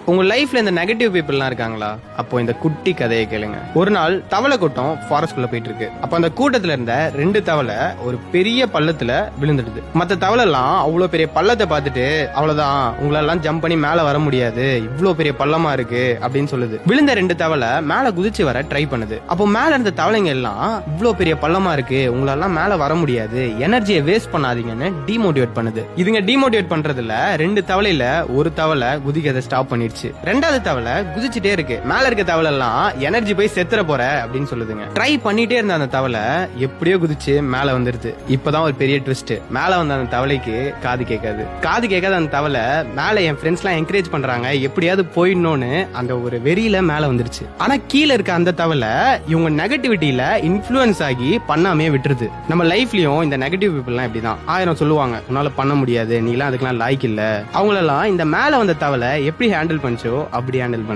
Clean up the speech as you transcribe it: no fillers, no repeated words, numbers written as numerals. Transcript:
உங்க லைஃப்ல இந்த நெகட்டிவ் பீப்புள்லாம் இருக்காங்களா? அப்போ இந்த குட்டி கதையை கேளுங்க. ஒரு நாள் தவளை கூட்டம் ஃபாரஸ்ட்குள்ள போயிட்டு இருக்கு. அப்ப அந்த கூட்டத்துல இருந்த 2 தவளை ஒரு பெரிய பள்ளத்துல விழுந்துடுது. மத்த தவளை எல்லாம் அவ்வளவு பெரிய பள்ளத்தை பார்த்துட்டு, அவ்வளவுதான், உங்களெல்லாம் ஜம்ப் பண்ணி மேல வர முடியாது, இவ்வளவு பெரிய பள்ளமா இருக்கு அப்படின்னு சொல்லுது. விழுந்த 2 தவளை மேல குதிச்சு வர ட்ரை பண்ணுது. அப்போ மேல இருந்த தவளைங்க எல்லாம், இவ்வளவு பெரிய பள்ளமா இருக்கு, உங்களெல்லாம் மேல வர முடியாது, எனர்ஜியை வேஸ்ட் பண்ணாதீங்கன்னு டிமோட்டிவேட் பண்ணுது. இதுங்க டிமோட்டிவேட் பண்றதுல 2 தவளையில ஒரு தவளை குதிக்கிறத ஸ்டாப் பண்ணிடுச்சு. 2வது தவளை குதிச்சுட்டே இருக்கு. மேல இருக்க தவளை எல்லாம் எனர்ஜி போய் செத்துற போற அப்படின்னு சொல்லுதுங்க. ட்ரை பண்ணிட்டே இருந்த அந்த தவளை எப்படியோ குதிச்சு மேல வந்துருது. இப்பதான் ஒரு பெரிய ட்விஸ்ட். மேல வந்த அந்த தவளைக்கு காது கேட்காத அந்த தவளை மேல என் ஃப்ரெண்ட்ஸ் எல்லாம் என்கரேஜ் பண்றாங்க, எப்படியாவது போயிடணும்னு அந்த ஒரு வெறியில மேல வந்துருச்சு. ஆனா கீழே இருக்க அந்த தவளை இவங்க நெகட்டிவிட்டியில இன்ஃப்ளூயன்ஸ் ஆகி பண்ணாமே விட்டுருது. நம்ம லைஃப்லயும் இந்த நெகட்டிவ் பீப்புள் எல்லாம் இப்படிதான். 1000 சொல்லுவாங்க, உன்னால பண்ண முடியாது, நீ எல்லாம் அதுக்கெல்லாம் லாய்க்கு இல்ல. அவங்களெல்லாம் இந்த மேல வந்த தவளை எப்படி ஹேண்டில் பண்ணிச்சோ அப்படி ஹேண்டில் பண்ண